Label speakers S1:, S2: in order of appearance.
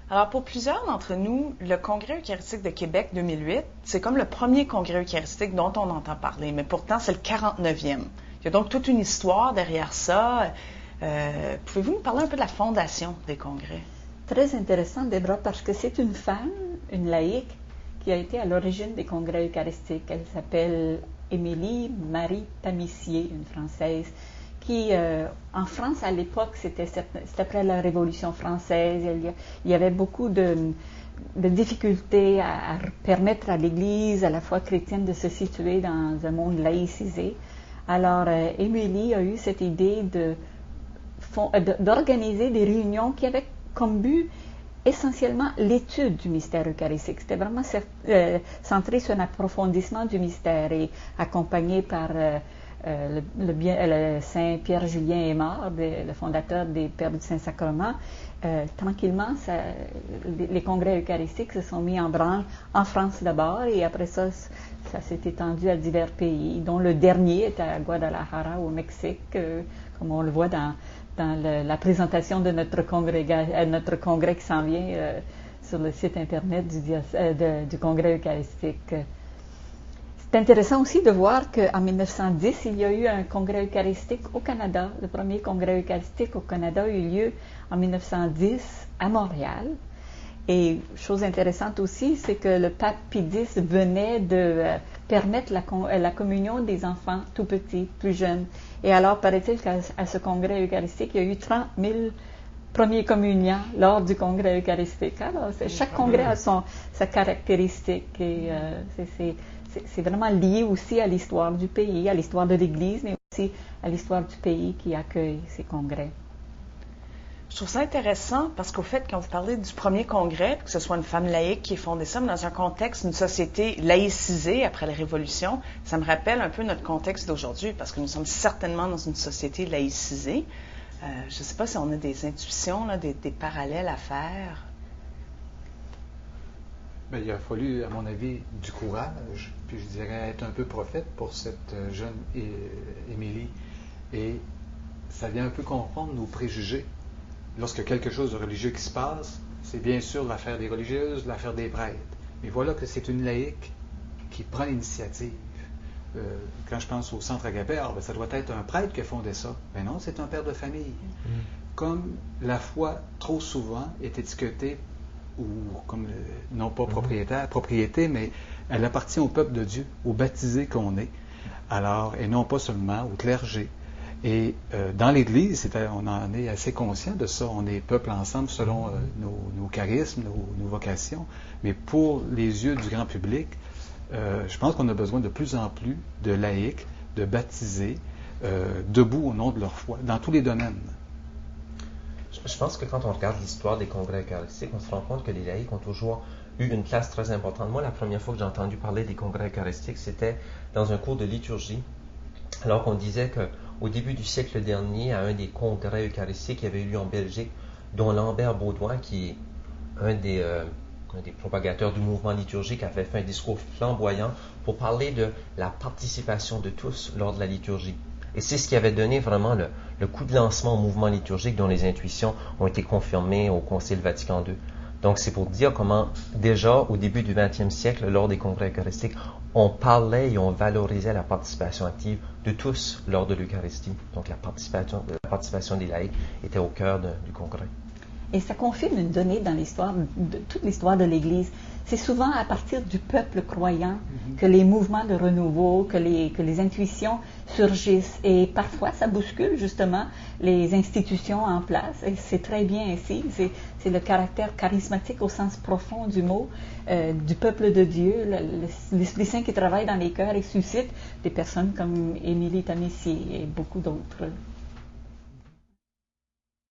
S1: Alors, pour plusieurs d'entre nous, le Congrès eucharistique de Québec 2008, c'est comme le premier congrès eucharistique dont on entend parler, mais pourtant, c'est le 49e. Il y a donc toute une histoire derrière ça. Pouvez-vous nous parler un peu de la fondation des congrès?
S2: Très intéressant, Deborah, parce que c'est une femme, une laïque, qui a été à l'origine des congrès eucharistiques. Elle s'appelle Émilie Marie Pamissier, une Française, qui, en France, à l'époque, c'était après la Révolution française, il y avait beaucoup de difficultés à permettre à l'Église, à la foi chrétienne, de se situer dans un monde laïcisé. Alors, Émilie a eu cette idée d'organiser des réunions qui avaient comme but essentiellement l'étude du mystère eucharistique. C'était vraiment centré sur l'approfondissement du mystère et accompagné par le Saint Pierre-Julien Aymar, le fondateur des Pères du Saint-Sacrement. Tranquillement, les congrès eucharistiques se sont mis en branle en France d'abord, et après ça s'est étendu à divers pays, dont le dernier est à Guadalajara, au Mexique, comme on le voit dans la présentation de notre congrès qui s'en vient sur le site internet du Congrès eucharistique. C'est intéressant aussi de voir qu'en 1910, il y a eu un congrès eucharistique au Canada. Le premier congrès eucharistique au Canada a eu lieu en 1910 à Montréal. Et chose intéressante aussi, c'est que le pape Pie X venait de permettre la communion des enfants tout petits, plus jeunes. Et alors, paraît-il qu'à ce congrès eucharistique, il y a eu 30 000 premiers communiants lors du congrès eucharistique. Alors, chaque congrès a sa caractéristique, et c'est vraiment lié aussi à l'histoire du pays, à l'histoire de l'Église, mais aussi à l'histoire du pays qui accueille ces congrès.
S1: Je trouve ça intéressant parce qu'au fait, quand vous parlez du premier congrès, que ce soit une femme laïque qui ait fondé ça, mais dans un contexte d'une société laïcisée après la Révolution, ça me rappelle un peu notre contexte d'aujourd'hui, parce que nous sommes certainement dans une société laïcisée. Je ne sais pas si on a des intuitions, là, des parallèles à faire.
S3: Bien, il a fallu, à mon avis, du courage, puis je dirais être un peu prophète pour cette jeune Émilie. Et ça vient un peu confondre nos préjugés. Lorsque quelque chose de religieux qui se passe, c'est bien sûr l'affaire des religieuses, l'affaire des prêtres. Mais voilà que c'est une laïque qui prend l'initiative. Quand je pense au Centre Agapé, ça doit être un prêtre qui a fondé ça. Mais non, c'est un père de famille. Comme la foi, trop souvent, est étiquetée, ou comme, non pas propriété, mais elle appartient au peuple de Dieu, aux baptisés qu'on est. Alors, et non pas seulement au clergé. Et dans l'Église, on en est assez conscient de ça. On est peuple ensemble selon nos charismes, nos vocations. Mais pour les yeux du grand public, je pense qu'on a besoin de plus en plus de laïcs, de baptisés, debout au nom de leur foi, dans tous les domaines.
S4: Je pense que quand on regarde l'histoire des congrès eucharistiques, on se rend compte que les laïcs ont toujours eu une place très importante. Moi, la première fois que j'ai entendu parler des congrès eucharistiques, c'était dans un cours de liturgie, alors qu'on disait qu'au début du siècle dernier, à un des congrès eucharistiques qui avait eu lieu en Belgique, dont Lambert Baudouin, qui est un des propagateurs du mouvement liturgique, avait fait un discours flamboyant pour parler de la participation de tous lors de la liturgie. Et c'est ce qui avait donné vraiment le coup de lancement au mouvement liturgique, dont les intuitions ont été confirmées au Concile Vatican II. Donc c'est pour dire comment, déjà au début du XXe siècle, lors des congrès eucharistiques, on parlait et on valorisait la participation active de tous lors de l'Eucharistie. Donc la participation des laïcs était au cœur du congrès.
S2: Et ça confirme une donnée dans toute l'histoire de l'Église. C'est souvent à partir du peuple croyant que les mouvements de renouveau, que les intuitions surgissent. Et parfois, ça bouscule justement les institutions en place. Et c'est très bien ainsi. C'est le caractère charismatique au sens profond du mot, du peuple de Dieu, l'Esprit Saint qui travaille dans les cœurs et suscite des personnes comme Émilie Pamissier et beaucoup d'autres.